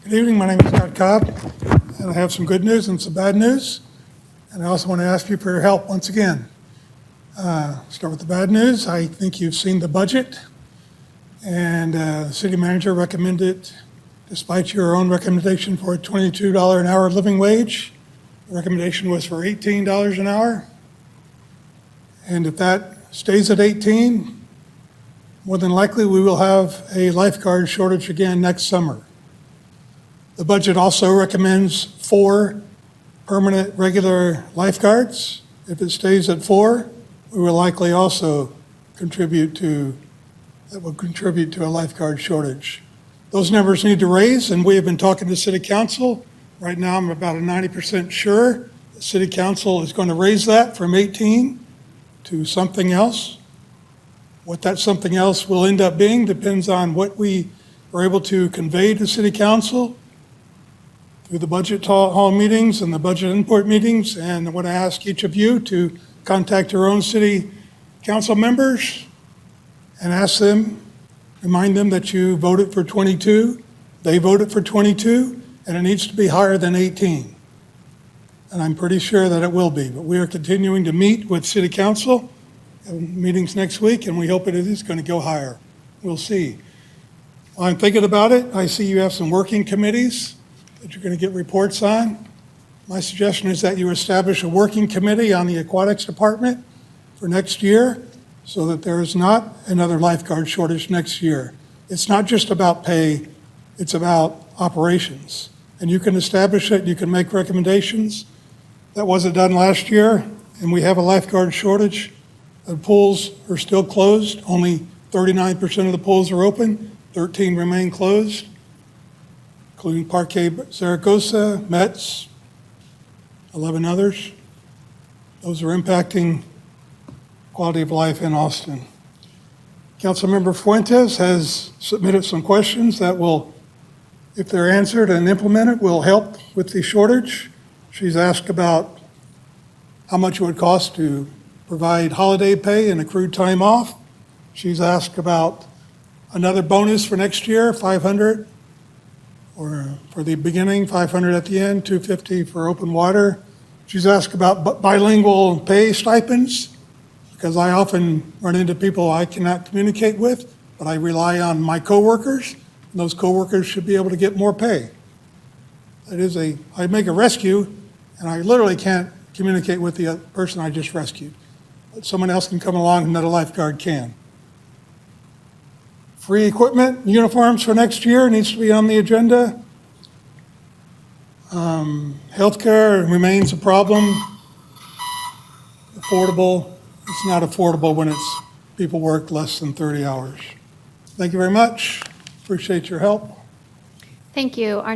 Good evening, my name is Cobb, and I have some good news and some bad news. And I also want to ask you for your help once again. Start with the bad news. I think you've seen the budget, and the city manager recommended, despite your own recommendation for a $22 an hour living wage, the recommendation was for $18 an hour. And if that stays at 18, more than likely we will have a lifeguard shortage again next summer. The budget also recommends 4 permanent regular lifeguards. If it stays at 4, we will likely also contribute to a lifeguard shortage. Those numbers need to raise, and we have been talking to City Council. Right now, I'm about a 90% sure the City Council is going to raise that from 18 to something else. What that something else will end up being depends on what we are able to convey to City Council through the budget hall meetings and the budget input meetings. And I want to ask each of you to contact your own City Council members and ask them, remind them that you voted for 22, they voted for 22, and it needs to be higher than 18. And I'm pretty sure that it will be, but we are continuing to meet with City Council, meetings next week, and we hope it is going to go higher. We'll see. While I'm thinking about it, I see you have some working committees that you're going to get reports on. My suggestion is that you establish a working committee on the aquatics department for next year so that there is not another lifeguard shortage next year. It's not just about pay, it's about operations. And you can establish it, you can make recommendations. That wasn't done last year, and we have a lifeguard shortage. The pools are still closed. Only 39% of the pools are open, 13 remain closed, including Parque Zaragoza, Metz, 11 others. Those are impacting quality of life in Austin. Councilmember Fuentes has submitted some questions that will, if they're answered and implemented, will help with the shortage. She's asked about how much it would cost to provide holiday pay and accrued time off. She's asked about another bonus for next year, 500, or for the beginning, 500 at the end, 250 for open water. She's asked about bilingual pay stipends, because I often run into people I cannot communicate with, but I rely on my coworkers, and those coworkers should be able to get more pay. I make a rescue, and I literally can't communicate with the person I just rescued. But someone else can come along and that a lifeguard can. Free equipment, uniforms for next year needs to be on the agenda. Healthcare remains a problem. Affordable, it's not affordable when people work less than 30 hours. Thank you very much. Appreciate your help. Thank you. Our